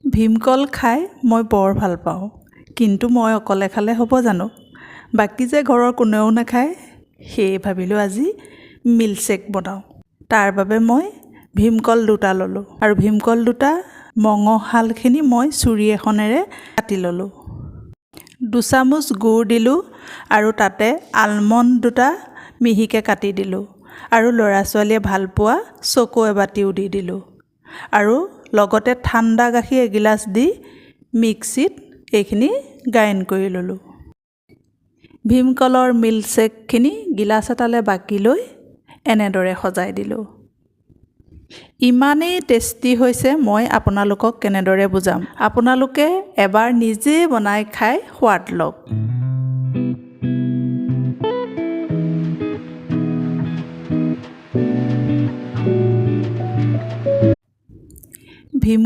ভীমকল খাই মই বৰ ভাল পাওঁ, কিন্তু মই অকলে খালে হ'ব জানো? বাকী যে ঘৰৰ কোনেও নাখায়, সেয়ে ভাবিলোঁ আজি মিল্কশ্বেক বনাওঁ। তাৰ বাবে মই ভীমকল দুটা ল'লোঁ আৰু ভীমকল দুটা মঙহহালখিনি মই চুৰি এখনেৰে কাটি ল'লোঁ। 2 চামুচ গুড় দিলোঁ আৰু তাতে আলমণ্ড দুটা মিহিকৈ কাটি দিলোঁ আৰু ল'ৰা ছোৱালীয়ে ভাল পোৱা চকো এবাতিও দি দিলোঁ আৰু লগতে ঠাণ্ডা গাখীৰ এগিলাচ দি মিক্সিত এইখিনি গ্ৰাইণ্ড কৰি ল'লোঁ। ভীমকলৰ মিল্কশ্বেকখিনি গিলাচ এটালৈ বাকি লৈ এনেদৰে সজাই দিলোঁ। ইমানেই টেষ্টি হৈছে, মই আপোনালোকক কেনেদৰে বুজাম। আপোনালোকে এবাৰ নিজে বনাই খাই সোৱাদ লওক।